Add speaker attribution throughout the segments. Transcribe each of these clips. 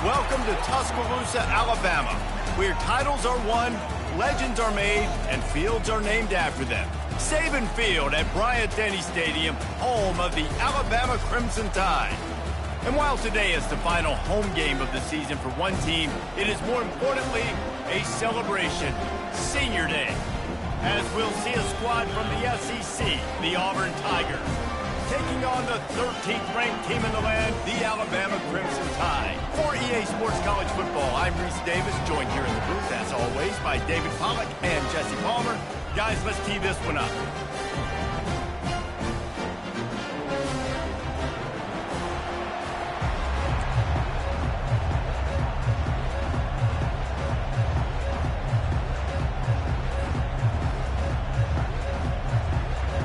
Speaker 1: Welcome to Tuscaloosa, Alabama, where titles are won, legends are made, and fields are named after them. Saban Field at Bryant-Denny Stadium, home of the Alabama Crimson Tide. And while today is the final home game of the season for one team, it is more importantly a celebration, Senior Day, as we'll see a squad from the SEC, the Auburn Tigers, taking on the 13th ranked team in the land, the Alabama Crimson Tide. For EA Sports College Football, I'm Reese Davis, joined here in the booth, as always, by David Pollack and Jesse Palmer. Guys, let's tee this one up.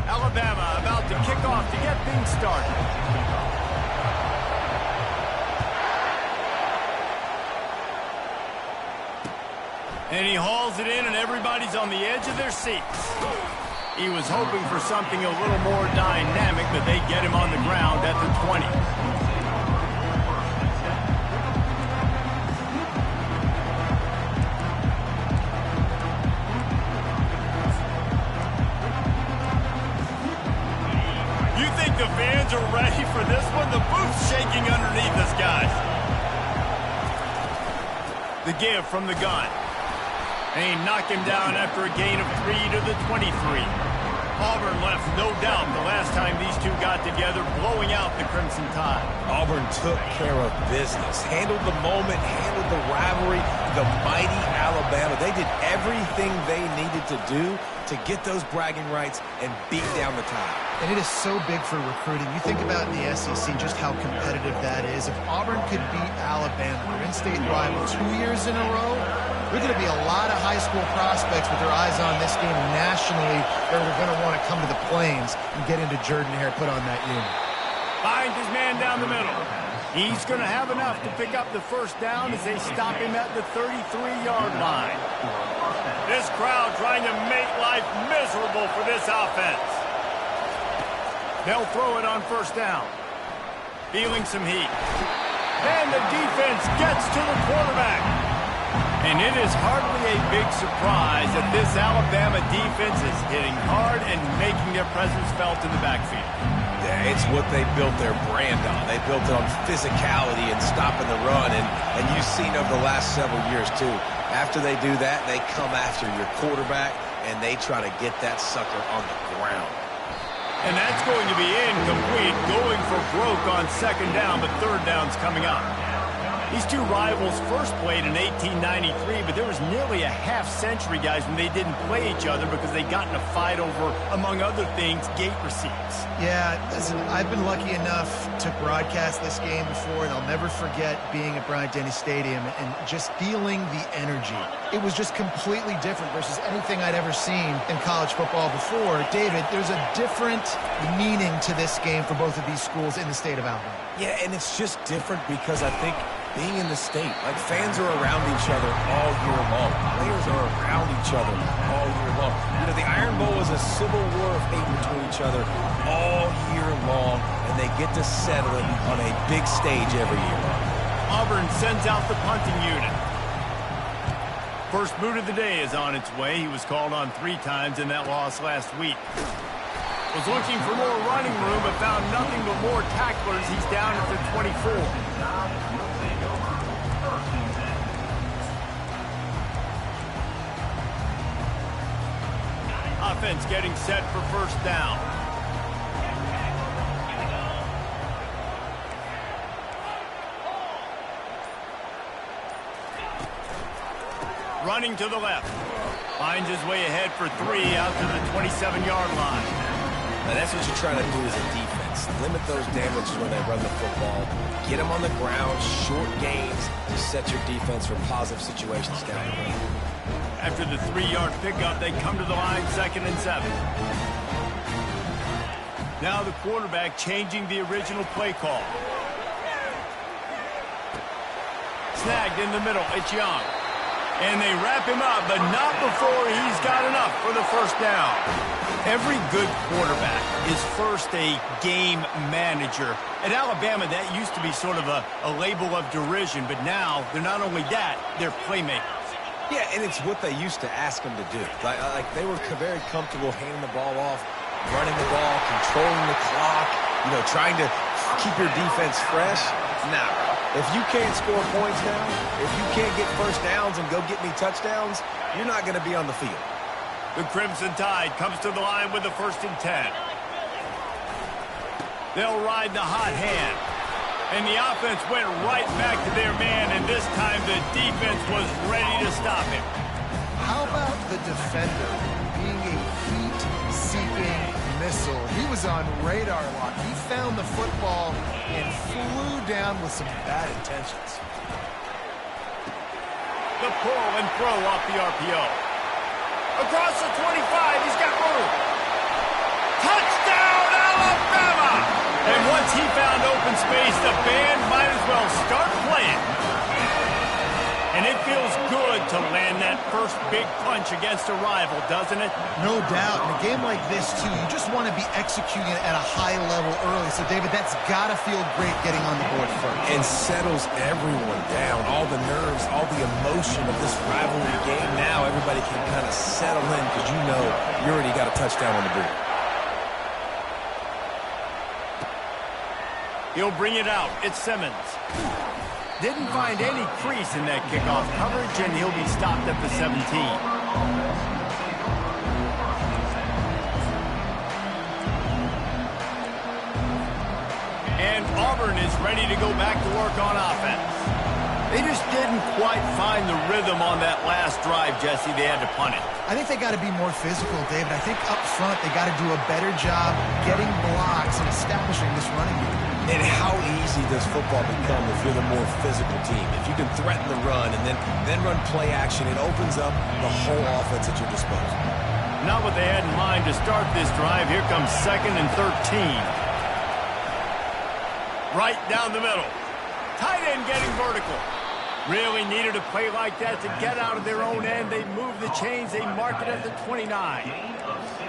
Speaker 1: Alabama about to kick off to get things started. And he hauls it in, and everybody's on the edge of their seats. He was hoping for something a little more dynamic, but they get him on the ground at the 20. You think the fans are ready for this one? The booth's shaking underneath us, guys. The give from the gun. And he knocked him down after a gain of 3 to the 23. Auburn left no doubt the last time these two got together, blowing out the Crimson Tide.
Speaker 2: Auburn took care of business, handled the moment, handled the rivalry, the mighty Alabama. They did everything they needed to do to get those bragging rights and beat down the Tide.
Speaker 3: And it is so big for recruiting. You think about in the SEC just how competitive that is. If Auburn could beat Alabama, their in-state rival, 2 years in a row, there are going to be a lot of high school prospects with their eyes on this game nationally that are going to want to come to the Plains and get into Jordan-Hare, put on that unit.
Speaker 1: Finds his man down the middle. He's going to have enough to pick up the first down as they stop him at the 33-yard line. This crowd trying to make life miserable for this offense. They'll throw it on first down. Feeling some heat. And the defense gets to the quarterback. And it is hardly a big surprise that this Alabama defense is hitting hard and making their presence felt in the backfield.
Speaker 2: Yeah, it's what they built their brand on. They built it on physicality and stopping the run. And you've seen over the last several years, too. After they do that, they come after your quarterback, and they try to get that sucker on the ground.
Speaker 1: And that's going to be incomplete, going for broke on second down, but third down's coming up. These two rivals first played in 1893, but there was nearly a half-century, guys, when they didn't play each other because they got in a fight over, among other things, gate receipts.
Speaker 3: Yeah, listen, I've been lucky enough to broadcast this game before, and I'll never forget being at Bryant-Denny Stadium and just feeling the energy. It was just completely different versus anything I'd ever seen in college football before. David, there's a different meaning to this game for both of these schools in the state of Alabama.
Speaker 2: Yeah, and it's just different because I think being in the state, like fans are around each other all year long. Players are around each other all year long. You know, the Iron Bowl is a civil war of hate between each other all year long, and they get to settle it on a big stage every year.
Speaker 1: Auburn sends out the punting unit. First boot of the day is on its way. He was called on 3 times in that loss last week. Was looking for more running room, but found nothing but more tacklers. He's down at the 24. Offense getting set for first down. Running to the left. Finds his way ahead for 3 out to the 27-yard line.
Speaker 2: Now that's what you're trying to do as a defense. Limit those damages when they run the football. Get them on the ground, short gains to set your defense for positive situations down the road.
Speaker 1: After the 3-yard pickup, they come to the line, 2nd and 7. Now the quarterback changing the original play call. Snagged in the middle. It's Young. And they wrap him up, but not before he's got enough for the first down. Every good quarterback is first a game manager. At Alabama, that used to be sort of a label of derision, but now they're not only that, they're playmakers.
Speaker 2: Yeah, and it's what they used to ask him to do. Like they were very comfortable handing the ball off, running the ball, controlling the clock, trying to keep your defense fresh. Nah, if you can't score points now, if you can't get first downs and go get me touchdowns, you're not going to be on the field.
Speaker 1: The Crimson Tide comes to the line with the 1st and 10. They'll ride the hot hand. And the offense went right back to their man, and this time the defense was ready to stop him.
Speaker 3: How about the defender being a heat-seeking missile? He was on radar lock. He found the football and flew down with some bad intentions.
Speaker 1: The pull and throw off the RPO. Across the 25, he's got room. Touchdown, Alabama! And once he found open space, the band might as well start playing. And it feels good to land that first big punch against a rival, doesn't it?
Speaker 3: No doubt. In a game like this, too, you just want to be executing it at a high level early. So, David, that's got to feel great getting on the board first.
Speaker 2: And settles everyone down. All the nerves, all the emotion of this rivalry game. Now everybody can kind of settle in because you know you already got a touchdown on the board.
Speaker 1: He'll bring it out. It's Simmons. Didn't find any crease in that kickoff coverage, and he'll be stopped at the 17. And Auburn is ready to go back to work on offense. They just didn't quite find the rhythm on that last drive, Jesse. They had to punt it.
Speaker 3: I think they got to be more physical, David. I think up front they got to do a better job getting blocks and establishing this running game.
Speaker 2: And how easy does football become if you're the more physical team? If you can threaten the run and then run play action, it opens up the whole offense at your disposal.
Speaker 1: Not what they had in mind to start this drive. Here comes 2nd and 13. Right down the middle. Tight end getting vertical. Really needed a play like that to get out of their own end. They move the chains. They mark it at the 29.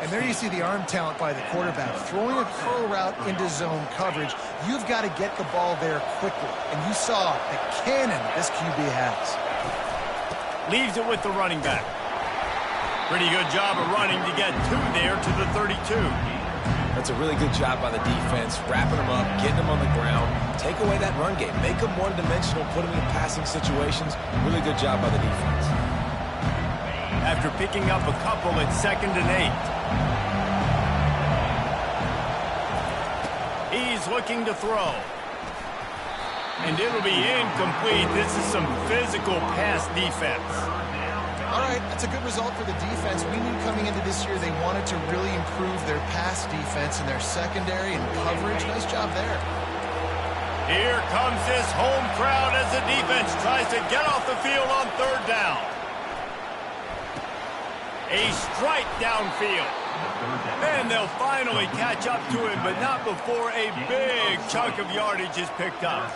Speaker 3: And there you see the arm talent by the quarterback. Throwing a curl route into zone coverage, you've got to get the ball there quickly. And you saw the cannon this QB has.
Speaker 1: Leaves it with the running back. Pretty good job of running to get there to the 32.
Speaker 2: That's a really good job by the defense, wrapping them up, getting them on the ground. Take away that run game. Make them one-dimensional, put them in passing situations. Really good job by the defense.
Speaker 1: After picking up a couple, it's 2nd and 8. He's looking to throw. And it'll be incomplete. This is some physical pass defense.
Speaker 3: All right, that's a good result for the defense. We knew coming into this year they wanted to really improve their pass defense and their secondary and coverage. Nice job there.
Speaker 1: Here comes this home crowd as the defense tries to get off the field on 3rd down. A strike downfield. And they'll finally catch up to him, but not before a big chunk of yardage is picked up.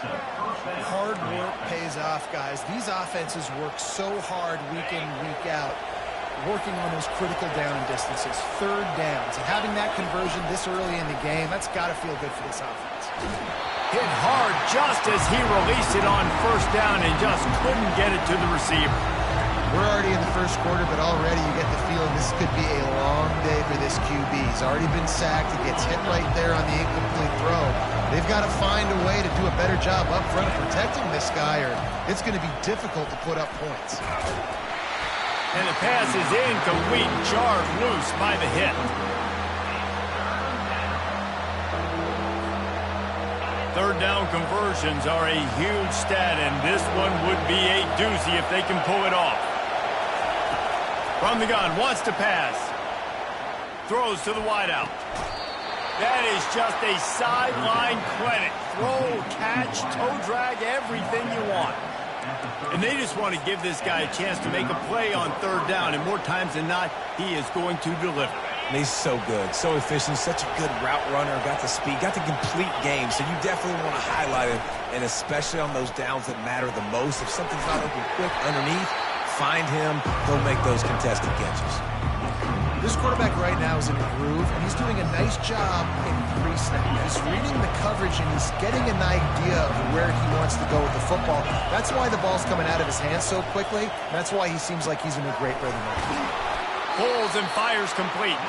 Speaker 3: Hard work pays off, guys. These offenses work so hard week in, week out, working on those critical down distances, 3rd downs. And having that conversion this early in the game, that's got to feel good for this offense.
Speaker 1: Hit hard just as he released it on 1st down and just couldn't get it to the receiver.
Speaker 3: We're already in the 1st quarter, but already you get the feeling this could be a long day for this QB. He's already been sacked. He gets hit right there on the incomplete throw. They've got to find a way to do a better job up front of protecting this guy, or it's going to be difficult to put up points.
Speaker 1: And the pass is incomplete, jarred loose by the hit. 3rd down conversions are a huge stat, and this one would be a doozy if they can pull it off. From the gun, wants to pass. Throws to the wideout. That is just a sideline clinic. Throw, catch, toe drag, everything you want. And they just want to give this guy a chance to make a play on 3rd down, and more times than not, he is going to deliver.
Speaker 2: And he's so good, so efficient, such a good route runner, got the speed, got the complete game, so you definitely want to highlight him, and especially on those downs that matter the most. If something's not open quick underneath, find him, he'll make those contested catches.
Speaker 3: This quarterback right now is in a groove, and he's doing a nice job in pre-snap. He's reading the coverage, and he's getting an idea of where he wants to go with the football. That's why the ball's coming out of his hands so quickly. That's why he seems like he's in a great rhythm.
Speaker 1: Pulls and fires complete.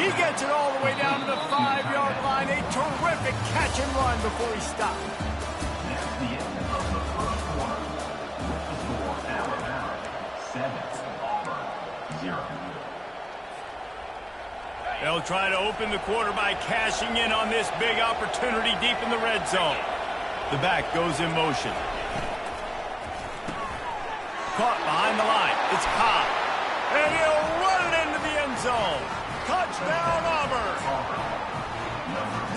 Speaker 1: He gets it all the way down to the 5-yard line. A terrific catch and run before he stopped. They'll try to open the quarter by cashing in on this big opportunity deep in the red zone. The back goes in motion. Caught behind the line. It's Cobb. And he'll run it into the end zone. Touchdown, Auburn.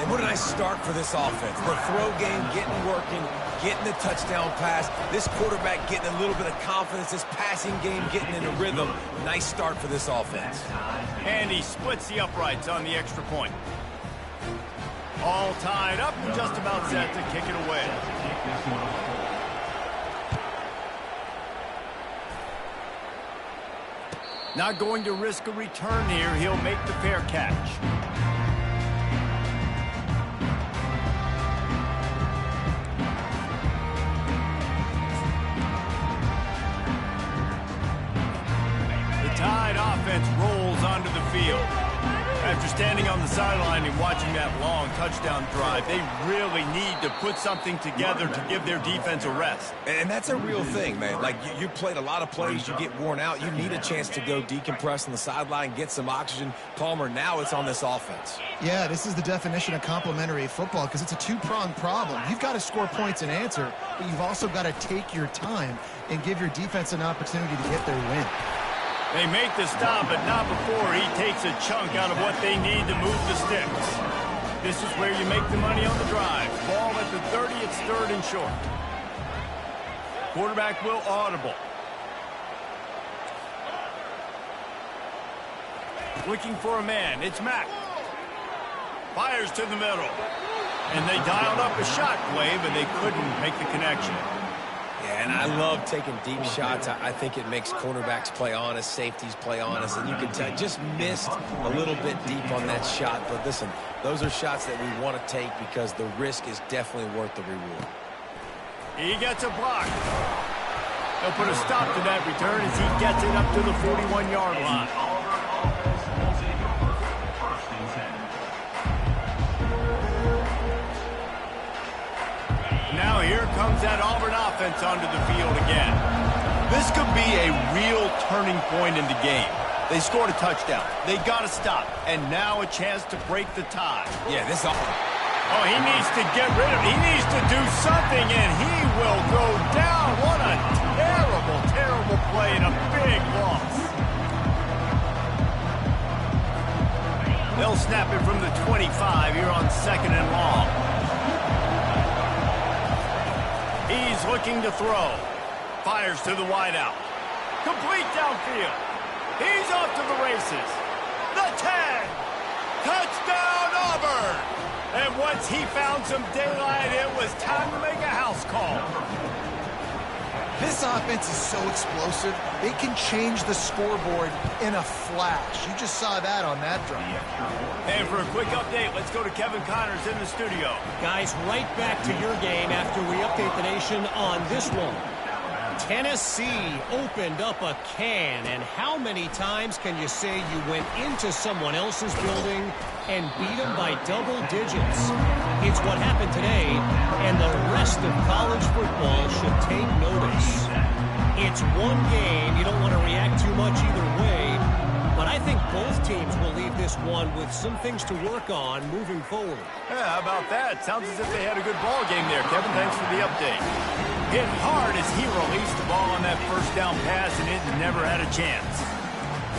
Speaker 2: And what a nice start for this offense. The throw game getting working, getting the touchdown pass. This quarterback getting a little bit of confidence. This passing game getting in a rhythm. Nice start for this offense.
Speaker 1: And he splits the uprights on the extra point. All tied up and just about set to kick it away. Not going to risk a return here. He'll make the fair catch. Tide offense rolls onto the field. After standing on the sideline and watching that long touchdown drive, they really need to put something together to give their defense a rest.
Speaker 2: And that's a real thing, man. Like, you played a lot of plays, you get worn out, you need a chance to go decompress on the sideline, get some oxygen. Palmer, now it's on this offense.
Speaker 3: Yeah, this is the definition of complementary football because it's a two-pronged problem. You've got to score points and answer, but you've also got to take your time and give your defense an opportunity to get their win.
Speaker 1: They make the stop, but not before he takes a chunk out of what they need to move the sticks. This is where you make the money on the drive. Ball at the 30, it's third and short. Quarterback will audible. Looking for a man, it's Mack. Fires to the middle. And they dialed up a shot play, but they couldn't make the connection.
Speaker 2: Yeah, and I love taking deep shots. I think it makes cornerbacks play honest, safeties play honest, and you can tell just missed a little bit deep on that shot. But listen, those are shots that we want to take because the risk is definitely worth the reward.
Speaker 1: He gets a block. They'll put a stop to that return as he gets it up to the 41-yard line. Now here comes that Auburn offense onto the field again. This could be a real turning point in the game. They scored a touchdown. They got to stop. And now a chance to break the tie.
Speaker 2: Yeah, this
Speaker 1: Oh, he needs to get rid of it. He needs to do something, and he will go down. What a terrible, terrible play and a big loss. They'll snap it from the 25 here on 2nd and long. He's looking to throw. Fires to the wideout. Complete downfield. He's off to the races. The 10. Touchdown, Auburn. And once he found some daylight, it was time to make a house call.
Speaker 3: This offense is so explosive, they can change the scoreboard in a flash. You just saw that on that drive.
Speaker 1: And for a quick update, let's go to Kevin Connors in the studio.
Speaker 4: Guys, right back to your game after we update the nation on this one. Tennessee opened up a can, and how many times can you say you went into someone else's building and beat them by double digits? It's what happened today, and the rest of college football should take notice. It's one game. You don't want to react too much either way, but I think both teams will leave this one with some things to work on moving forward.
Speaker 1: Yeah, how about that? Sounds as if they had a good ball game there. Kevin, thanks for the update. Hit hard as he released the ball on that first down pass, and it never had a chance.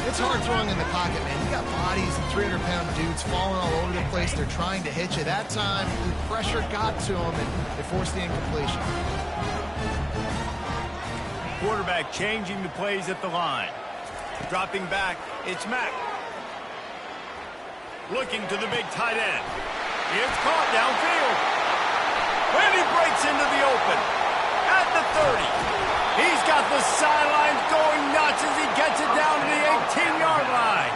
Speaker 3: It's hard throwing in the pocket, man. You got bodies and 300-pound dudes falling all over the place. They're trying to hit you. That time, the pressure got to them, and they forced the incompletion.
Speaker 1: Quarterback changing the plays at the line. Dropping back, it's Mack. Looking to the big tight end. It's caught downfield. And he breaks into the open. At the 30. He's got the sidelines going nuts as he gets it down to the 18-yard line.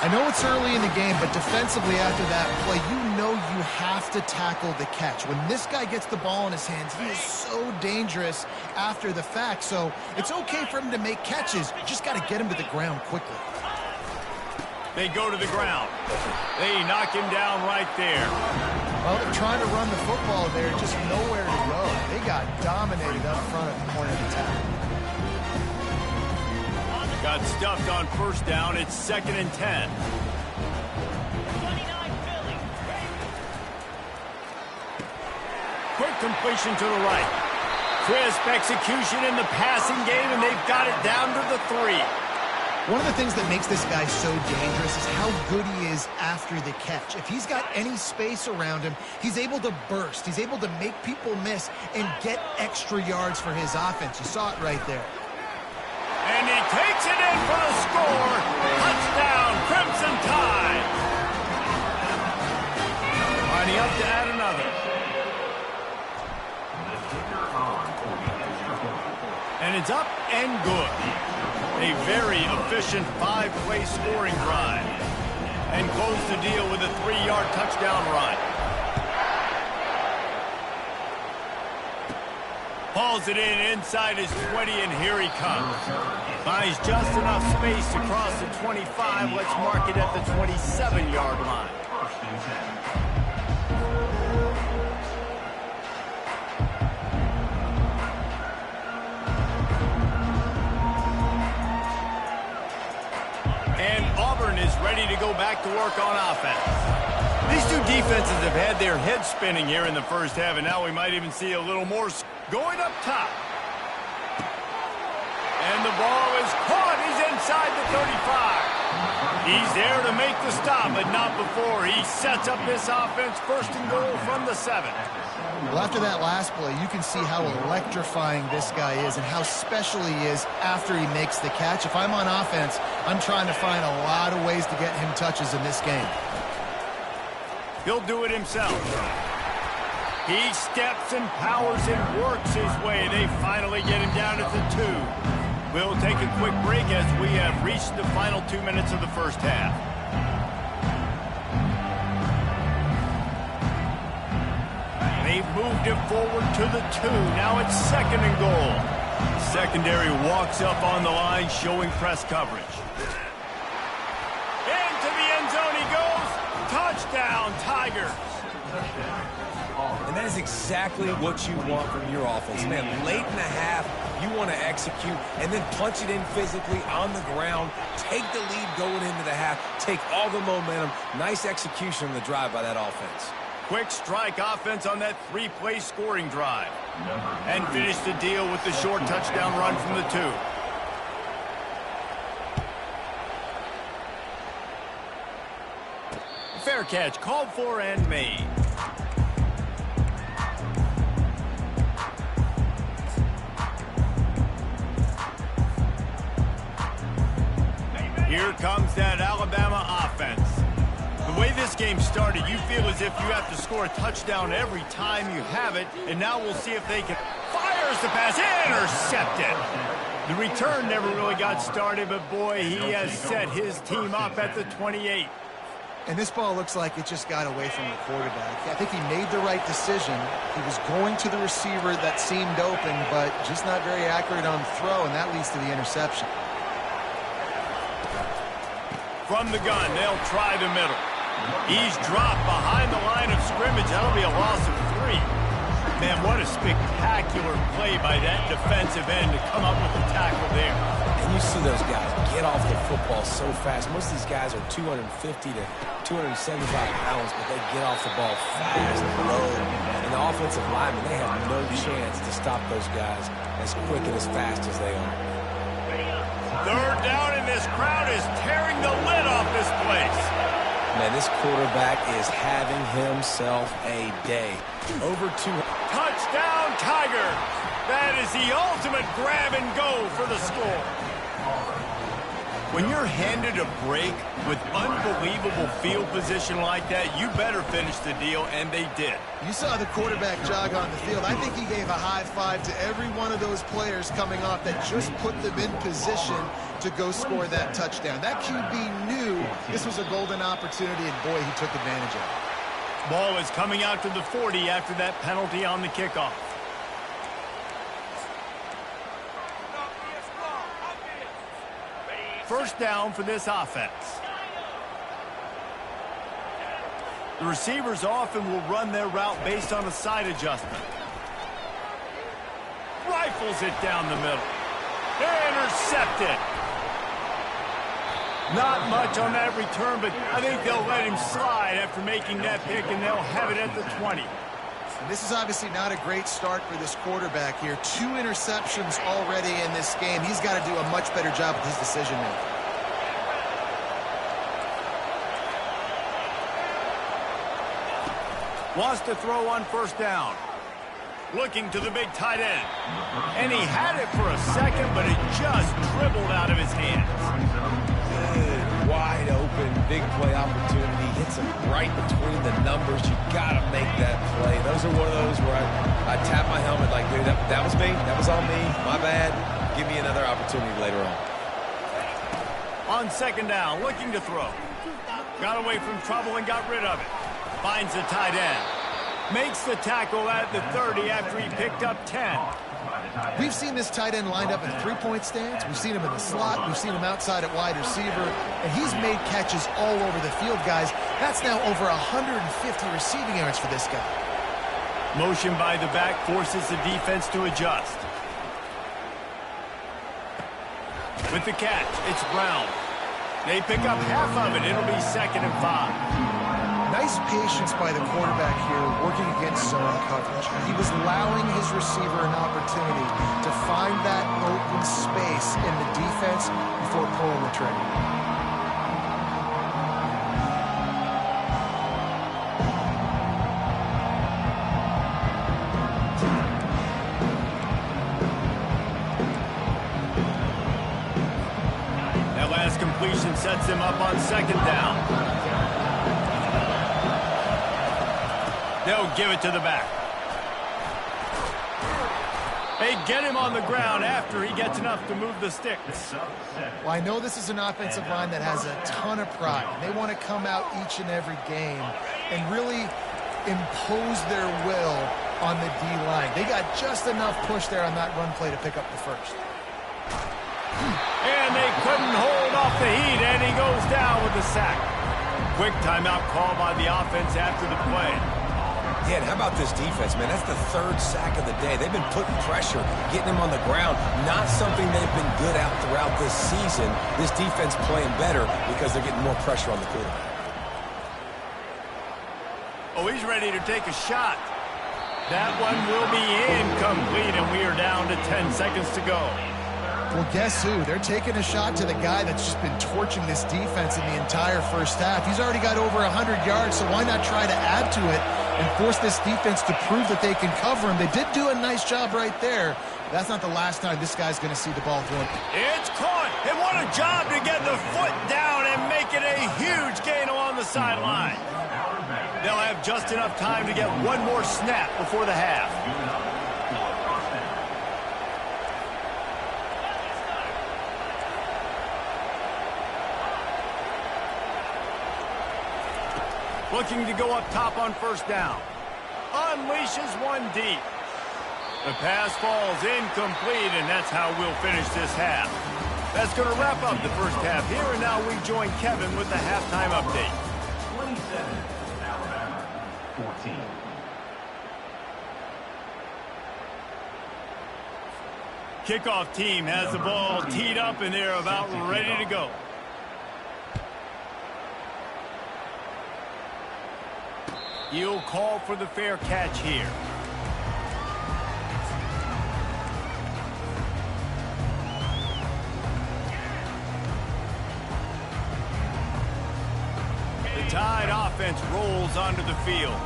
Speaker 3: I know it's early in the game, but defensively after that play, you know you have to tackle the catch. When this guy gets the ball in his hands, he is so dangerous after the fact. So it's okay for him to make catches. You just got to get him to the ground quickly.
Speaker 1: They go to the ground. They knock him down right there.
Speaker 3: Well, they're trying to run the football there, just nowhere to go. They got dominated up front at the point of attack.
Speaker 1: Got stuffed on first down. It's 2nd and 10. Quick completion to the right. Crisp execution in the passing game, and they've got it down to the 3.
Speaker 3: One of the things that makes this guy so dangerous is how good he is after the catch. If he's got any space around him, he's able to burst. He's able to make people miss and get extra yards for his offense. You saw it right there.
Speaker 1: And he takes it in for the score. Touchdown, Crimson Tide. Lining up to add another. And it's up and good. A very efficient 5-play scoring drive. And close the deal with a 3-yard touchdown run. Hauls it in inside his 20, and here he comes. Finds just enough space to cross the 25. Let's mark it at the 27-yard line. And Auburn is ready to go back to work on offense. These two defenses have had their heads spinning here in the first half, and now we might even see a little more going up top. And the ball is caught. He's inside the 35. He's there to make the stop, but not before. He sets up this offense 1st and goal from the 7.
Speaker 3: Well, after that last play, you can see how electrifying this guy is and how special he is after he makes the catch. If I'm on offense, I'm trying to find a lot of ways to get him touches in this game.
Speaker 1: He'll do it himself. He steps and powers and works his way. They finally get him down at the 2. We'll take a quick break as we have reached the final 2 minutes of the first half. They've moved it forward to the 2. Now it's 2nd and goal. Secondary walks up on the line, showing press coverage. Into the end zone he goes. Touchdown, Tigers.
Speaker 2: And that is exactly what you want from your offense. Man, late in the half, you want to execute and then punch it in physically on the ground, take the lead going into the half, take all the momentum. Nice execution on the drive by that offense.
Speaker 1: Quick strike offense on that 3-play scoring drive. And finish the deal with the short touchdown run from the 2. Fair catch called for and made. Here comes that Alabama offense. The way this game started, you feel as if you have to score a touchdown every time you have it, and now we'll see if they can. Fires the pass, intercepted. The return never really got started, but boy, he has set his team up at the 28.
Speaker 3: And this ball looks like it just got away from the quarterback. I think he made the right decision. He was going to the receiver that seemed open, but just not very accurate on the throw, and that leads to the interception.
Speaker 1: From the gun, they'll try the middle. He's dropped behind the line of scrimmage. That'll be a loss of 3. Man, what a spectacular play by that defensive end to come up with the tackle there.
Speaker 2: And you see those guys get off the football so fast. Most of these guys are 250 to 275 pounds, but they get off the ball fast, low. And the offensive linemen, they have no chance to stop those guys as quick and as fast as they are.
Speaker 1: 3rd down, and this crowd is tearing the lid off this place.
Speaker 2: Man, this quarterback is having himself a day. Over 2.
Speaker 1: Touchdown, Tiger. That is the ultimate grab and go for the score. When you're handed a break with unbelievable field position like that, you better finish the deal, and they did.
Speaker 3: You saw the quarterback jog on the field. I think he gave a high five to every one of those players coming off that just put them in position to go score that touchdown. That QB knew this was a golden opportunity, and boy, he took advantage of it.
Speaker 1: Ball is coming out to the 40 after that penalty on the kickoff. First down for this offense. The receivers often will run their route based on a side adjustment. Rifles it down the middle. Intercepted. Not much on that return, but I think they'll let him slide after making that pick, and they'll have it at the 20.
Speaker 3: This is obviously not a great start for this quarterback here. 2 interceptions already in this game. He's got to do a much better job with his decision-making.
Speaker 1: Wants to throw on first down. Looking to the big tight end. And he had it for a second, but it just dribbled out of his hands.
Speaker 2: Good, wide open, big play opportunity. Hits him right between the numbers. You got to make that play. Those are one of those where I tap my helmet like, dude, that was me. That was on me. My bad. Give me another opportunity later on.
Speaker 1: On second down, looking to throw. Got away from trouble and got rid of it. Finds the tight end. Makes the tackle at the 30 after he picked up 10.
Speaker 3: We've seen this tight end lined up in a three-point stance. We've seen him in the slot. We've seen him outside at wide receiver. And he's made catches all over the field, guys. That's now over 150 receiving yards for this guy.
Speaker 1: Motion by the back forces the defense to adjust. With the catch, it's Brown. They pick up half of it. It'll be 2nd and 5.
Speaker 3: Nice patience by the quarterback here working against zone coverage. He was allowing his receiver an opportunity to find that open space in the defense before pulling the trigger.
Speaker 1: That last completion sets him up on 2nd down. They'll give it to the back. They get him on the ground after he gets enough to move the sticks.
Speaker 3: Well, I know this is an offensive line that has a ton of pride. They want to come out each and every game and really impose their will on the D-line. They got just enough push there on that run play to pick up the first.
Speaker 1: And they couldn't hold off the heat, and he goes down with the sack. Quick timeout call by the offense after the play.
Speaker 2: Yeah, and how about this defense, man? That's the 3rd sack of the day. They've been putting pressure, getting him on the ground. Not something they've been good at throughout this season. This defense playing better because they're getting more pressure on the quarterback.
Speaker 1: Oh, he's ready to take a shot. That one will be incomplete, and we are down to 10 seconds to go.
Speaker 3: Well, guess who? They're taking a shot to the guy that's just been torching this defense in the entire first half. He's already got over 100 yards, so why not try to add to it and force this defense to prove that they can cover him? They did do a nice job right there. That's not the last time this guy's going to see the ball thrown.
Speaker 1: It's caught, and what a job to get the foot down and make it a huge gain along the sideline. They'll have just enough time to get one more snap before the half. Looking to go up top on first down. Unleashes one deep. The pass falls incomplete, and that's how we'll finish this half. That's going to wrap up the first half here, and now we join Kevin with the halftime update.
Speaker 5: 27, Alabama, 14.
Speaker 1: Kickoff team has the ball teed up, and they're about ready to go. He'll call for the fair catch here. The Tide offense rolls onto the field.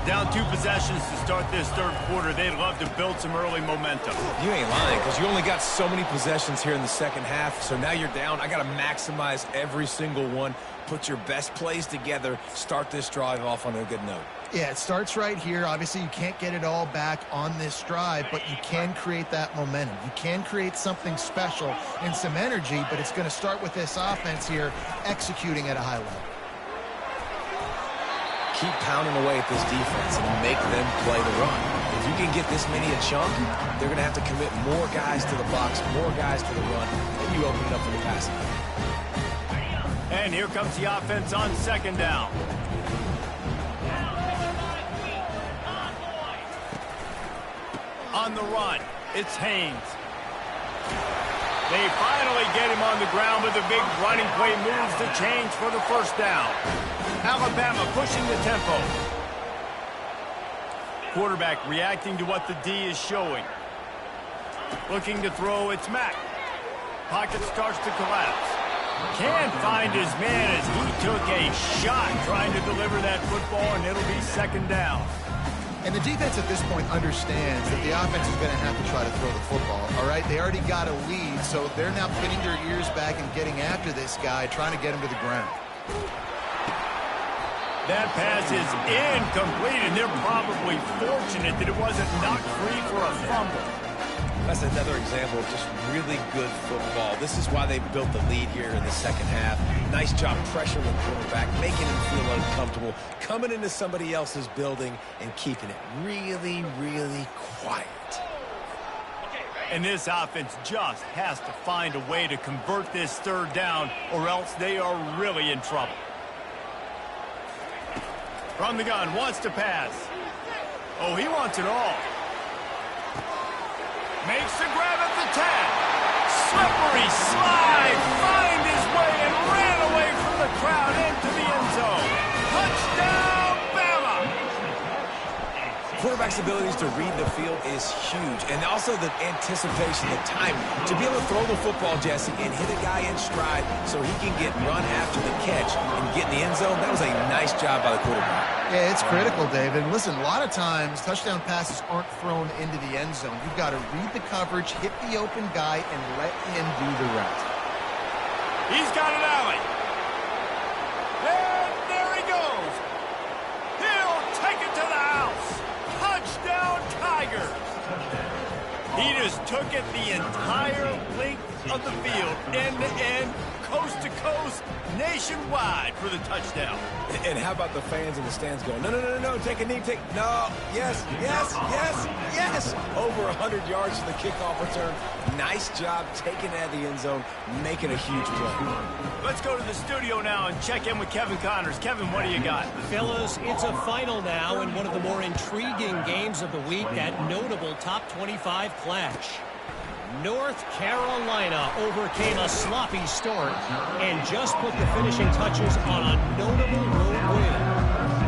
Speaker 1: Down 2 possessions to start this third quarter. They'd love to build some early momentum.
Speaker 2: You ain't lying, because you only got so many possessions here in the second half, so now you're down. I got to maximize every single one, put your best plays together, start this drive off on a good note.
Speaker 3: Yeah, it starts right here. Obviously, you can't get it all back on this drive, but you can create that momentum. You can create something special and some energy, but it's going to start with this offense here executing at a high level.
Speaker 2: Keep pounding away at this defense and make them play the run. If you can get this many a chunk, they're going to have to commit more guys to the box, more guys to the run, and you open it up for the passing.
Speaker 1: And here comes the offense on second down. On the run, it's Haynes. They finally get him on the ground with a big running play, moves the change for the first down. Alabama pushing the tempo. Quarterback reacting to what the D is showing. Looking to throw, it's Mack. Pocket starts to collapse. Can't find his man as he took a shot trying to deliver that football, and it'll be second down.
Speaker 3: And the defense at this point understands that the offense is going to have to try to throw the football, all right? They already got a lead, so they're now pinning their ears back and getting after this guy, trying to get him to the ground.
Speaker 1: That pass is incomplete, and they're probably fortunate that it wasn't knocked free for a fumble.
Speaker 2: That's another example of just really good football. This is why they built the lead here in the second half. Nice job pressuring the quarterback, making him feel uncomfortable, coming into somebody else's building and keeping it really, really quiet.
Speaker 1: And this offense just has to find a way to convert this third down, or else they are really in trouble. From the gun, wants to pass. Oh, he wants it all. Makes the grab at the 10. Slippery slide. Find his way and ran away from the crowd into the end zone. Touchdown, Bama!
Speaker 2: Quarterback's abilities to read the field is huge. And also the anticipation, the time to be able to throw the football, Jesse, and hit a guy in stride so he can get run after the catch and get in the end zone. That was a nice job by the quarterback.
Speaker 3: Yeah, it's critical, David. Listen, a lot of times touchdown passes aren't thrown into the end zone. You've got to read the coverage, hit the open guy, and let him do the rest.
Speaker 1: He's got an alley. And there he goes. He'll take it to the house. Touchdown, Tigers. He just took it the entire length of the field, end to end, coast to coast, nationwide for the touchdown.
Speaker 2: And how about the fans in the stands going, no, no, no, no, take a knee, no, yes, yes, yes, yes. Over 100 yards to the kickoff return. Nice job taking it out of the end zone, making a huge play.
Speaker 1: Let's go to the studio now and check in with Kevin Connors. Kevin, what do you got?
Speaker 4: Fellas, it's a final now in one of the more intriguing games of the week, that notable top 25 clash. North Carolina overcame a sloppy start and just put the finishing touches on a notable road win.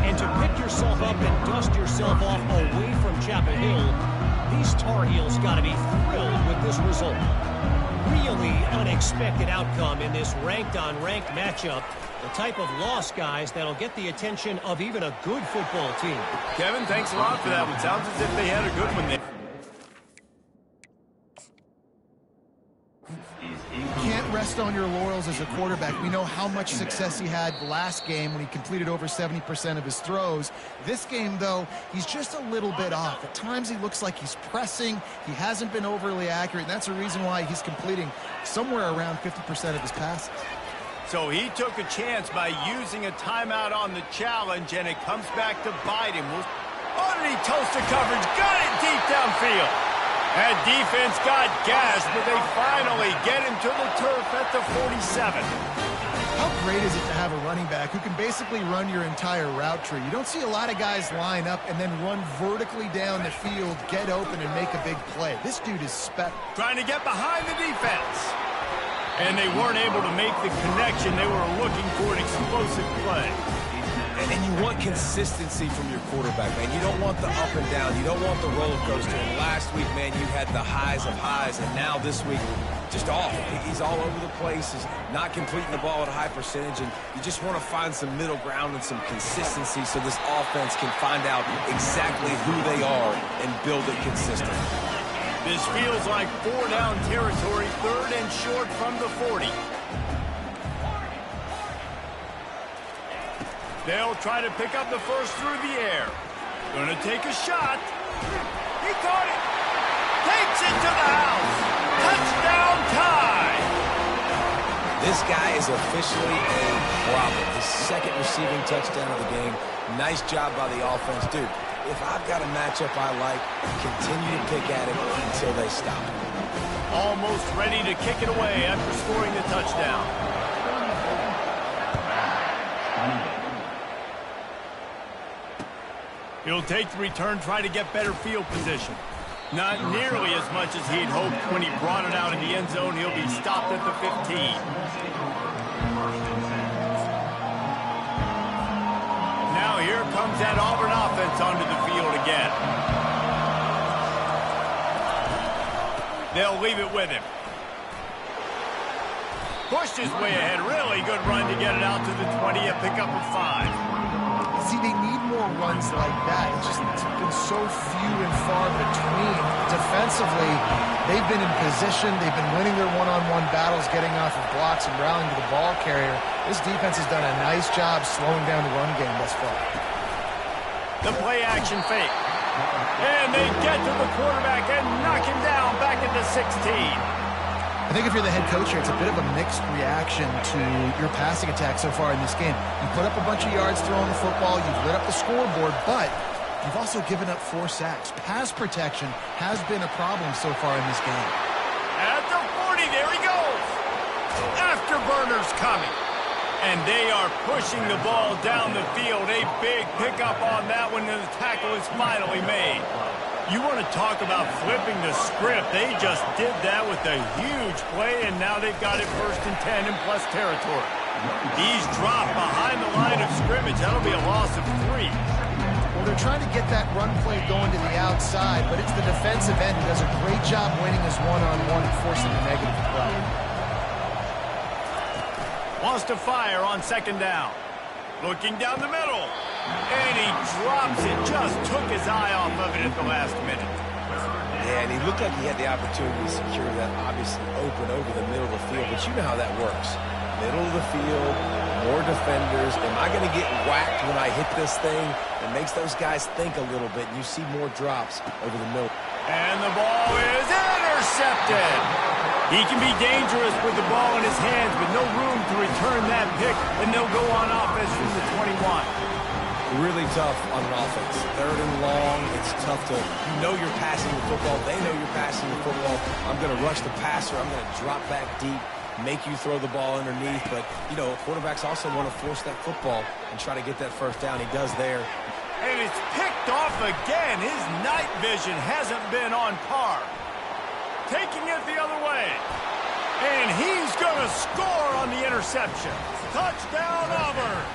Speaker 4: And to pick yourself up and dust yourself off away from Chapel Hill, these Tar Heels got to be thrilled with this result. Really unexpected outcome in this ranked-on-ranked matchup. The type of loss, guys, that'll get the attention of even a good football team.
Speaker 1: Kevin, thanks a lot for that one. Sounds as if they had a good one there.
Speaker 3: Can't rest on your laurels as a quarterback. We know how much success he had last game when he completed over 70% of his throws. This game, though, he's just a little bit off. At times he looks like he's pressing. He hasn't been overly accurate, and that's the reason why he's completing somewhere around 50% of his passes.
Speaker 1: So he took a chance by using a timeout on the challenge, and it comes back to bite him. Underneath toasted coverage, got it deep downfield. That defense got gassed, but they finally get him to the turf at the 47.
Speaker 3: How great is it to have a running back who can basically run your entire route tree? You don't see a lot of guys line up and then run vertically down the field, get open, and make a big play. This dude is special.
Speaker 1: Trying to get behind the defense. And they weren't able to make the connection. They were looking for an explosive play.
Speaker 2: And you want consistency from your quarterback, man. You don't want the up and down. You don't want the roller coaster. And last week, man, you had the highs of highs. And now this week, just off. He's all over the place. He's not completing the ball at a high percentage, and you just want to find some middle ground and some consistency so this offense can find out exactly who they are and build it consistently.
Speaker 1: This feels like 4-down territory, 3rd and short from the 40. They'll try to pick up the first through the air. Gonna take a shot. He caught it. Takes it to the house. Touchdown tie.
Speaker 2: This guy is officially a problem. His 2nd receiving touchdown of the game. Nice job by the offense. Dude, if I've got a matchup I like, continue to pick at it until they stop it.
Speaker 1: Almost ready to kick it away after scoring the touchdown. He'll take the return, try to get better field position. Not nearly as much as he'd hoped when he brought it out in the end zone. He'll be stopped at the 15. Now here comes that Auburn offense onto the field again. They'll leave it with him. Pushed his way ahead. Really good run to get it out to the 20, a pickup of 5.
Speaker 3: See, they need more runs like that. It's been so few and far between. Defensively, they've been in position. They've been winning their one-on-one battles, getting off of blocks and rallying to the ball carrier. This defense has done a nice job slowing down the run game thus far.
Speaker 1: The play-action fake. And they get to the quarterback and knock him down back at the 16.
Speaker 3: I think if you're the head coach here, it's a bit of a mixed reaction to your passing attack so far in this game. You put up a bunch of yards throwing the football, you've lit up the scoreboard, but you've also given up 4 sacks. Pass protection has been a problem so far in this game.
Speaker 1: At the 40, there he goes. Afterburner's coming. And they are pushing the ball down the field. A big pickup on that one, and the tackle is finally made. You want to talk about flipping the script. They just did that with a huge play, and now they've got it 1st and 10 in plus territory. He's dropped behind the line of scrimmage. That'll be a loss of 3.
Speaker 3: Well, they're trying to get that run play going to the outside, but it's the defensive end who does a great job winning his one-on-one and forcing a negative play.
Speaker 1: Wants to fire on 2nd down. Looking down the middle. And he drops it. Just took his eye off of it at the last minute.
Speaker 2: Yeah, and he looked like he had the opportunity to secure that, obviously open over the middle of the field, but you know how that works. Middle of the field, more defenders. Am I going to get whacked when I hit this thing? It makes those guys think a little bit, and you see more drops over the middle.
Speaker 1: And the ball is intercepted. He can be dangerous with the ball in his hands, but no room to return that pick, and they'll go on offense from the 21.
Speaker 2: Really tough on an offense. 3rd and long, it's tough to, you know you're passing the football. They know you're passing the football. I'm going to rush the passer. I'm going to drop back deep, make you throw the ball underneath. But, you know, quarterbacks also want to force that football and try to get that 1st down. He does there.
Speaker 1: And it's picked off again. His night vision hasn't been on par. Taking it the other way. And he's going to score on the interception. Touchdown, Auburn.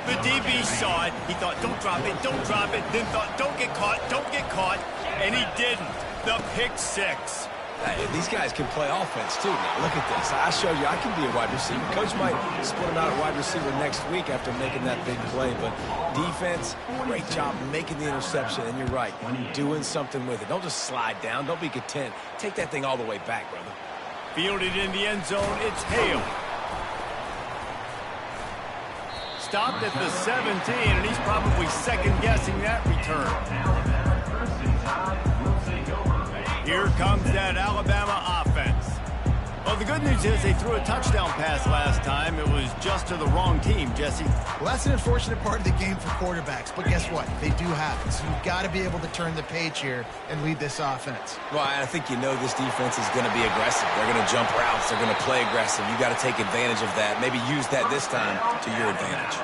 Speaker 1: The DB saw it. He thought, don't drop it, don't drop it. Then thought, don't get caught, don't get caught. And he didn't. The pick 6.
Speaker 2: These guys can play offense, too. Now, look at this. I showed you I can be a wide receiver. Coach might split him out at wide receiver next week after making that big play. But defense, great job making the interception. And you're right, doing something with it. Don't just slide down. Don't be content. Take that thing all the way back, brother.
Speaker 1: Fielded in the end zone. It's Hale. Stopped at the 17, and he's probably second-guessing that return. Here comes that Alabama offense. Well, the good news is they threw a touchdown pass last time. It was just to the wrong team, Jesse.
Speaker 3: Well, that's an unfortunate part of the game for quarterbacks, but guess what? They do have it, so you've got to be able to turn the page here and lead this offense.
Speaker 2: Well, I think you know this defense is going to be aggressive. They're going to jump routes. They're going to play aggressive. You got to take advantage of that. Maybe use that this time to your advantage.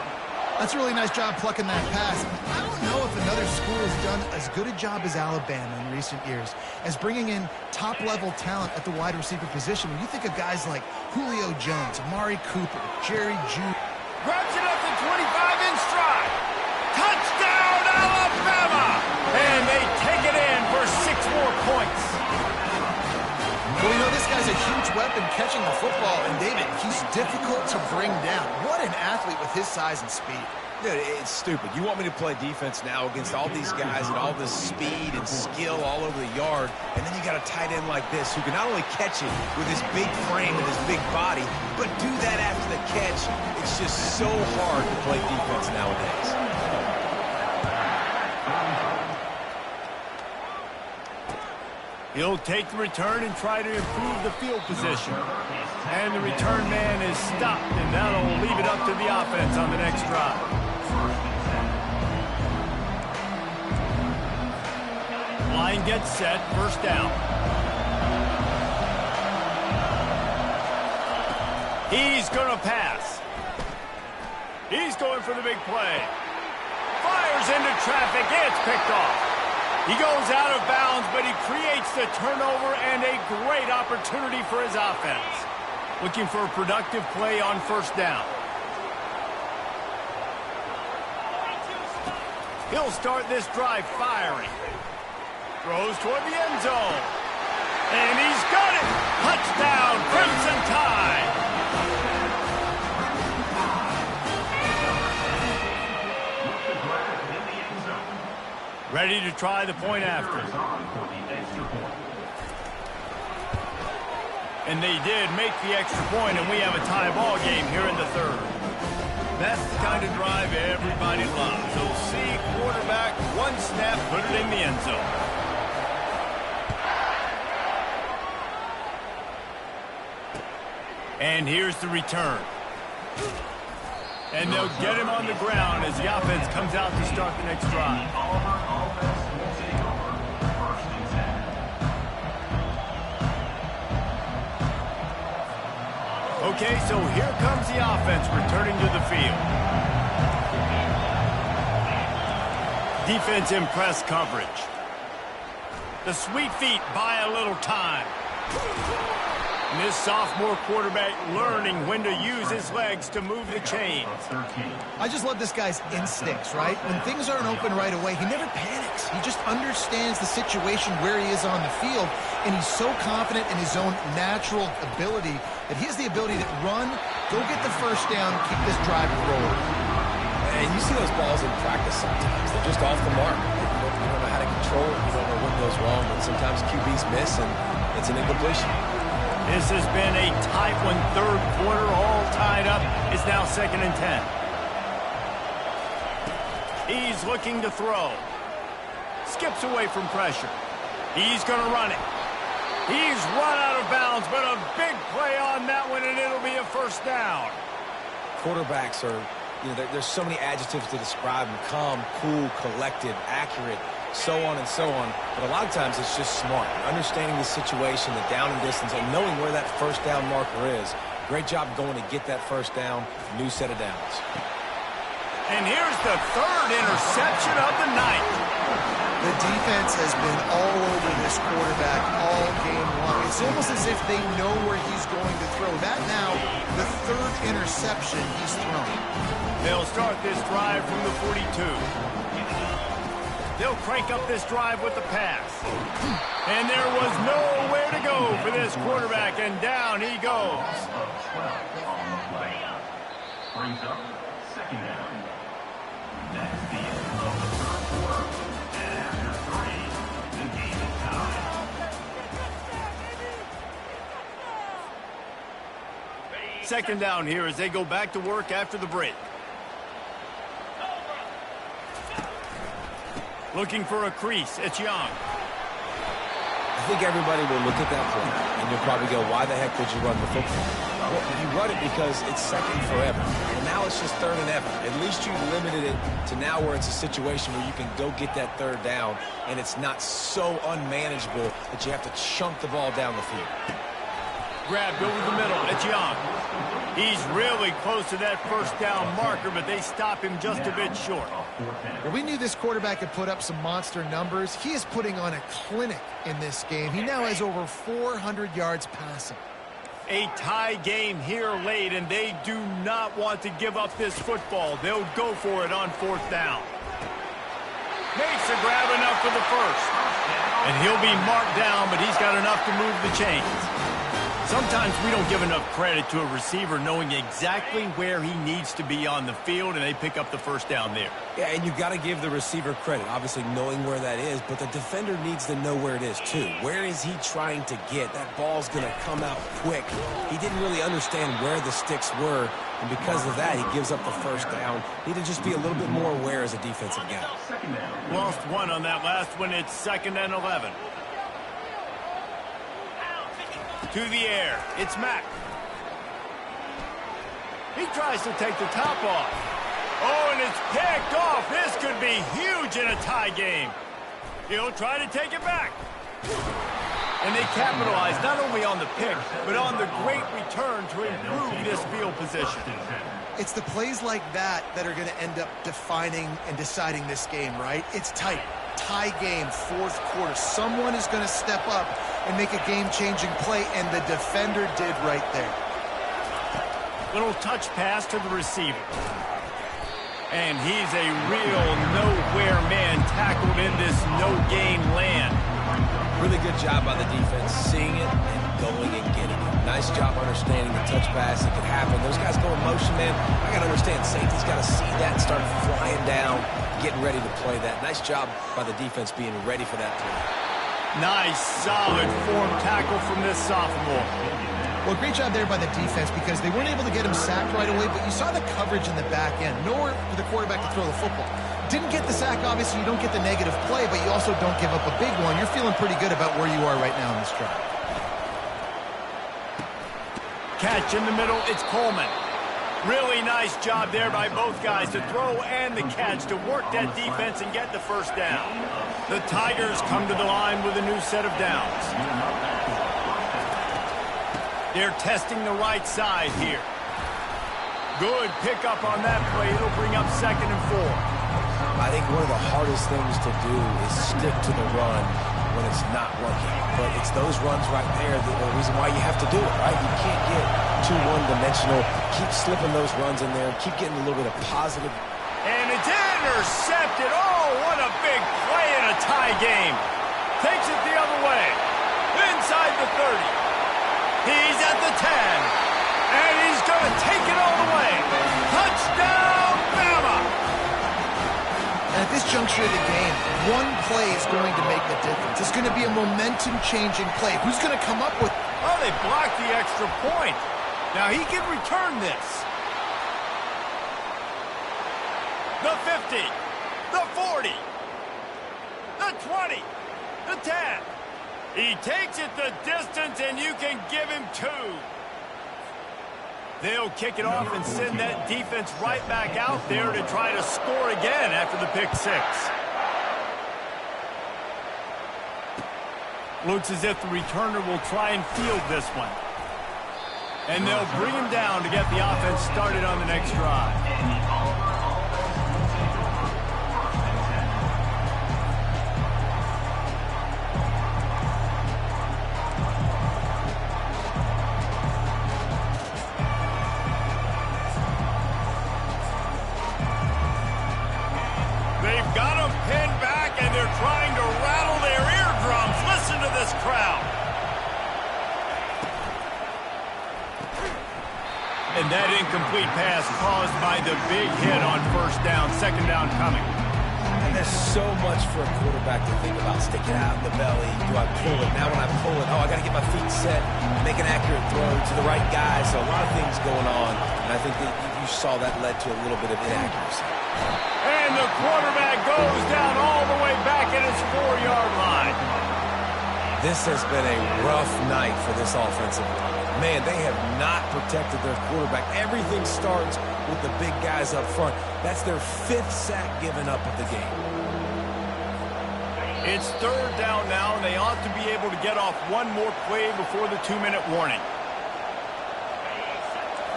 Speaker 3: That's a really nice job plucking that pass. I don't know if another school has done as good a job as Alabama in recent years as bringing in top-level talent at the wide receiver position. When you think of guys like Julio Jones, Amari Cooper, Jerry Jeudy.
Speaker 1: Grabs it up to 25 in stride. Touchdown, Alabama! And they take it in for 6 more points.
Speaker 3: Well, we know And David, he's difficult to bring down. What an athlete with his size and speed.
Speaker 2: Dude, it's stupid. You want me to play defense now against all these guys and all this speed and skill all over the yard, and then you got a tight end like this who can not only catch it with his big frame and his big body, but do that after the catch. It's just so hard to play defense nowadays.
Speaker 1: He'll take the return and try to improve the field position. And the return man is stopped, and that'll leave it up to the offense on the next drive. Line gets set, first down. He's going to pass. He's going for the big play. Fires into traffic, it's picked off. He goes out of bounds, but he creates the turnover and a great opportunity for his offense. Looking for a productive play on first down. He'll start this drive firing. Throws toward the end zone. And he's got it! Touchdown, Crimson Tide! Ready to try the point after. And they did make the extra point, and we have a tie ball game here in the third. That's the kind of drive everybody loves. They'll see quarterback, one snap, put it in the end zone. And here's the return. And they'll get him on the ground as the offense comes out to start the next drive. Okay, so here comes the offense returning to the field. Defense in press coverage. The sweet feet buy a little time. And this sophomore quarterback learning when to use his legs to move the chains.
Speaker 3: I just love this guy's instincts, right? When things aren't open right away, he never panics. He just understands the situation where he is on the field, and he's so confident in his own natural ability that he has the ability to run, go get the first down, keep this drive rolling.
Speaker 2: And you see those balls in practice sometimes. They're just off the mark. You don't know how to control it. You don't know what goes wrong, but sometimes QBs miss, and it's an incompletion.
Speaker 1: This has been a tight one, third quarter, all tied up. It's now 2nd and 10. He's looking to throw. Skips away from pressure. He's going to run it. He's run out of bounds, but a big play on that one, and it'll be a first down.
Speaker 2: Quarterbacks are, there's so many adjectives to describe them. Calm, cool, collected, accurate, so on and so on. But a lot of times it's just smart. Understanding the situation, the down and distance, and knowing where that first down marker is. Great job going to get that first down. New set of downs.
Speaker 1: And here's the third interception of the night.
Speaker 3: The defense has been all over this quarterback all game long. It's almost as if they know where he's going to throw. That now, the third interception he's thrown.
Speaker 1: They'll start this drive from the 42. They'll crank up this drive with the pass. And there was nowhere to go for this quarterback, and down he goes.
Speaker 5: Brings up 2nd down. That's the end of the third quarter. And after 3, the game is tied.
Speaker 1: 2nd down here as they go back to work after the break. Looking for a crease. It's Young.
Speaker 2: I think everybody will look at that play, and you'll probably go, why the heck would you run the football? Well, you run it because it's 2nd forever, and now it's just 3rd and ever. At least you limited it to now where it's a situation where you can go get that 3rd down, and it's not so unmanageable that you have to chunk the ball down the field.
Speaker 1: Grabbed over the middle. It's Young. He's really close to that first down marker, but they stop him just a bit short.
Speaker 3: Well, we knew this quarterback could put up some monster numbers. He is putting on a clinic in this game. He now has over 400 yards passing.
Speaker 1: A tie game here late, and they do not want to give up this football. They'll go for it on 4th down. Makes a grab enough for the first. And he'll be marked down, but he's got enough to move the chains. Sometimes we don't give enough credit to a receiver knowing exactly where he needs to be on the field, and they pick up the first down there.
Speaker 2: Yeah, and you've got to give the receiver credit, obviously knowing where that is, but the defender needs to know where it is too. Where is he trying to get? That ball's going to come out quick. He didn't really understand where the sticks were, and because of that, he gives up the first down. Need to just be a little bit more aware as a defensive guy.
Speaker 1: Lost one on that last one. It's 2nd and 11. To the air. It's Mack. He tries to take the top off. Oh, and it's picked off. This could be huge in a tie game. He'll try to take it back. And they capitalize not only on the pick, but on the great return to improve this field position.
Speaker 3: It's the plays like that that are going to end up defining and deciding this game, right? It's tight. Tie game, fourth quarter. Someone is going to step up and make a game-changing play, and the defender did right there.
Speaker 1: Little touch pass to the receiver. And he's a real nowhere man tackled in this no-gain land.
Speaker 2: Really good job by the defense, seeing it and going and getting it. Nice job understanding the touch pass that could happen. Those guys go in motion, man. I got to understand, safety's got to see that and start flying down, getting ready to play that. Nice job by the defense being ready for that play.
Speaker 1: Nice, solid form tackle from this sophomore.
Speaker 3: Well, great job there by the defense because they weren't able to get him sacked right away, but you saw the coverage in the back end. Nowhere for the quarterback to throw the football. Didn't get the sack, obviously. You don't get the negative play, but you also don't give up a big one. You're feeling pretty good about where you are right now in this drive.
Speaker 1: Catch in the middle, it's Coleman. Really nice job there by both guys to throw and the catch to work that defense and get the first down. The Tigers come to the line with a new set of downs. They're testing the right side here. Good pickup on that play. It'll bring up 2nd and 4.
Speaker 2: I think one of the hardest things to do is stick to the run when it's not working. But it's those runs right there that are the reason why you have to do it, right? You can't get too one-dimensional. Keep slipping those runs in there. Keep getting a little bit of positive.
Speaker 1: And it's intercepted. Oh, what a big play in a tie game. Takes it the other way. Inside the 30. He's at the 10. And he's going to take it all the way. Touchdown, Bama!
Speaker 3: And at this juncture of the game, one play is going to make the difference. It's going to be a momentum-changing play. Who's going to come up with...
Speaker 1: Oh, they blocked the extra point. Now he can return this. The 50, the 40, the 20, the 10. He takes it the distance, and you can give him 2. They'll kick it off and send that defense right back out there to try to score again after the pick 6. Looks as if the returner will try and field this one. And they'll bring him down to get the offense started on the next drive. They've got him pinned back, and they're trying to rattle their eardrums. Listen to this crowd. And that incomplete pass caused by the big hit on first down, 2nd down coming.
Speaker 2: And there's so much for a quarterback to think about. Stick it out in the belly. Do I pull it? Now when I pull it, I got to get my feet set, make an accurate throw to the right guy. So a lot of things going on. And I think that you saw that led to a little bit of inaccuracy.
Speaker 1: And the quarterback goes down all the way back at his 4-yard line.
Speaker 2: This has been a rough night for this offensive line. Man, they have not protected their quarterback. Everything starts with the big guys up front. That's their 5th sack given up of the game.
Speaker 1: It's 3rd down now, and they ought to be able to get off one more play before the 2-minute warning.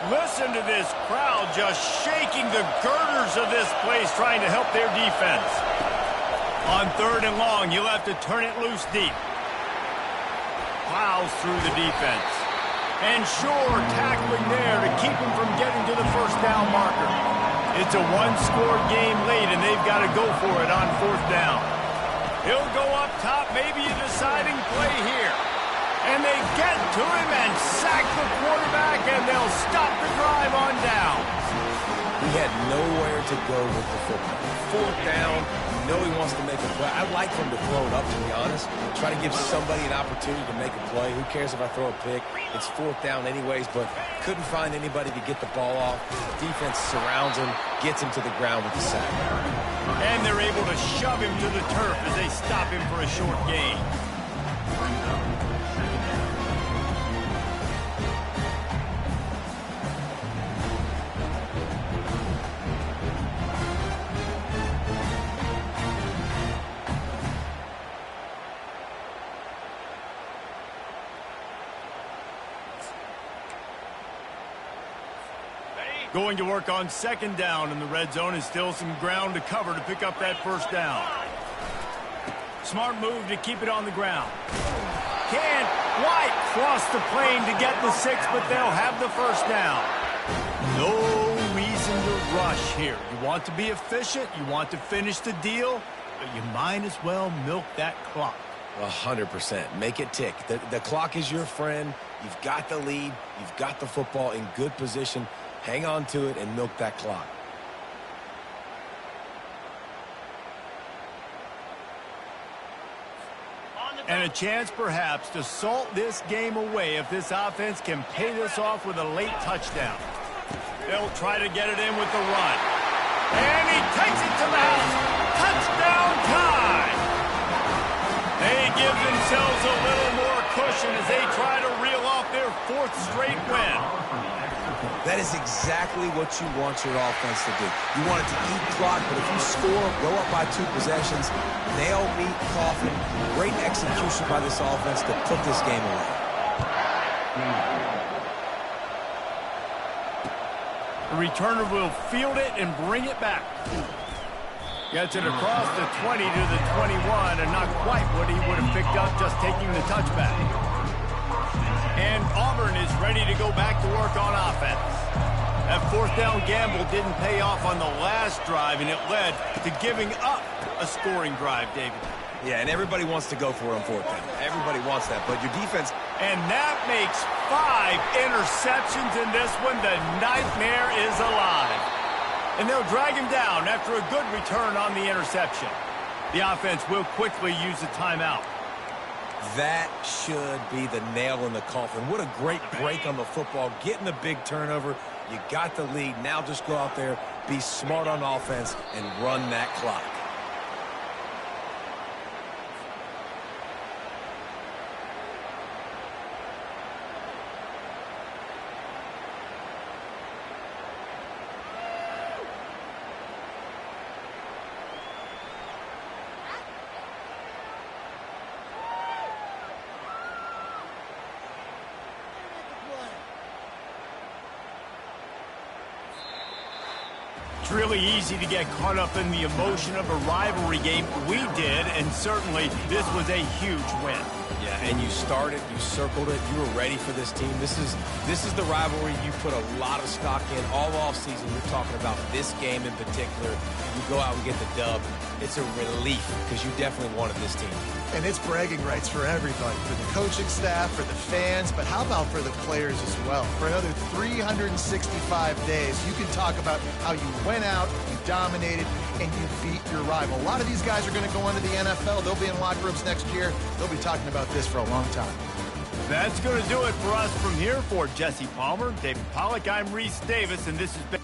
Speaker 1: Listen to this crowd just shaking the girders of this place trying to help their defense. On 3rd and long, you'll have to turn it loose deep. Plows through the defense. And Shore tackling there to keep him from getting to the first down marker. It's a one-score game late, and they've got to go for it on 4th down. He'll go up top, maybe a deciding play here. And they get to him and sack the quarterback, and they'll stop the drive on down.
Speaker 2: He had nowhere to go with the football. Fourth down, you know he wants to make a play. I'd like for him to throw it up, to be honest. Try to give somebody an opportunity to make a play. Who cares if I throw a pick? It's fourth down anyways, but couldn't find anybody to get the ball off. Defense surrounds him, gets him to the ground with the sack.
Speaker 1: And they're able to shove him to the turf as they stop him for a short gain. Going to work on second down in the red zone, and still some ground to cover to pick up that first down. Smart move to keep it on the ground. Can't quite cross the plane to get the 6, but they'll have the first down. No reason to rush here. You want to be efficient, you want to finish the deal, but you might as well milk that clock.
Speaker 2: 100%. Make it tick. The clock is your friend. You've got the lead. You've got the football in good position. Hang on to it and milk that clock.
Speaker 1: And a chance, perhaps, to salt this game away if this offense can pay this off with a late touchdown. They'll try to get it in with the run. And he takes it to the house. Touchdown time! They give themselves a little more cushion as they try to reel off their 4th straight win.
Speaker 2: That is exactly what you want your offense to do. You want it to eat clock, but if you score, go up by 2 possessions, nail, meet, coffin. Great execution by this offense to put this game away.
Speaker 1: The returner will field it and bring it back. Gets it across the 20 to the 21, and not quite what he would have picked up just taking the touchback. And Auburn is ready to go back to work on offense. That 4th down gamble didn't pay off on the last drive, and it led to giving up a scoring drive, David.
Speaker 2: Yeah, and everybody wants to go for it on 4th down. Everybody wants that, but your defense...
Speaker 1: And that makes 5 interceptions in this one. The nightmare is alive. And they'll drag him down after a good return on the interception. The offense will quickly use a timeout.
Speaker 2: That should be the nail in the coffin. What a great break on the football. Getting the big turnover. You got the lead. Now just go out there, be smart on offense, and run that clock.
Speaker 1: It's really easy to get caught up in the emotion of a rivalry game. We did, and certainly this was a huge win.
Speaker 2: Yeah, and you started, you circled it, you were ready for this team. This is the rivalry you put a lot of stock in all offseason. You're talking about this game in particular. You go out and get the dub. It's a relief because you definitely wanted this team.
Speaker 3: And it's bragging rights for everybody, for the coaching staff, for the fans, but how about for the players as well? For another 365 days, you can talk about how you went out, you dominated, and you beat your rival. A lot of these guys are going to go into the NFL. They'll be in locker rooms next year. They'll be talking about this for a long time.
Speaker 1: That's going to do it for us from here. For Jesse Palmer, David Pollack, I'm Reese Davis, and this has been...